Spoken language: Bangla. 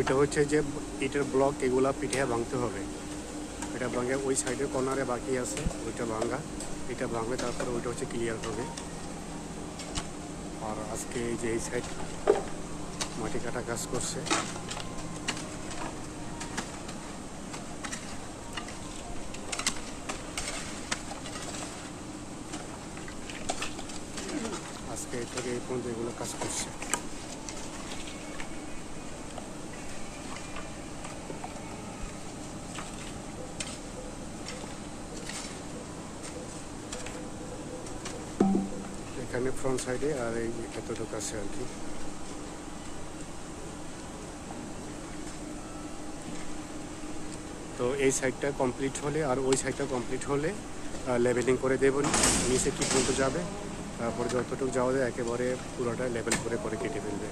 ওইটা হচ্ছে যে ইটের ব্লক এগুলা পিঠে ভাঙতে হবে। এটা ভাঙে ওই সাইডের কর্নারে বাকি আছে ওইটা ভাঙা, এটা ভাঙবে তারপরে ওইটা হচ্ছে ক্লিয়ার হবে। আর আজকে এই যে এই সাইড মাটি কাটা কাজ করছে। আজকে থেকে এই পর্যন্ত এগুলো কাজ করছে। এখানে ফ্রন্ট সাইডে আর এই এতটুকু আছে আর কি। তো এই সাইডটা কমপ্লিট হলে আর ওই সাইডটা কমপ্লিট হলে লেভেলিং করে দেবেন, নিচে কি পর্যন্ত যাবে, তারপরে যতটুকু যাওয়া যায় একেবারে পুরোটা লেভেল করে পরে কেটে ফেলবে।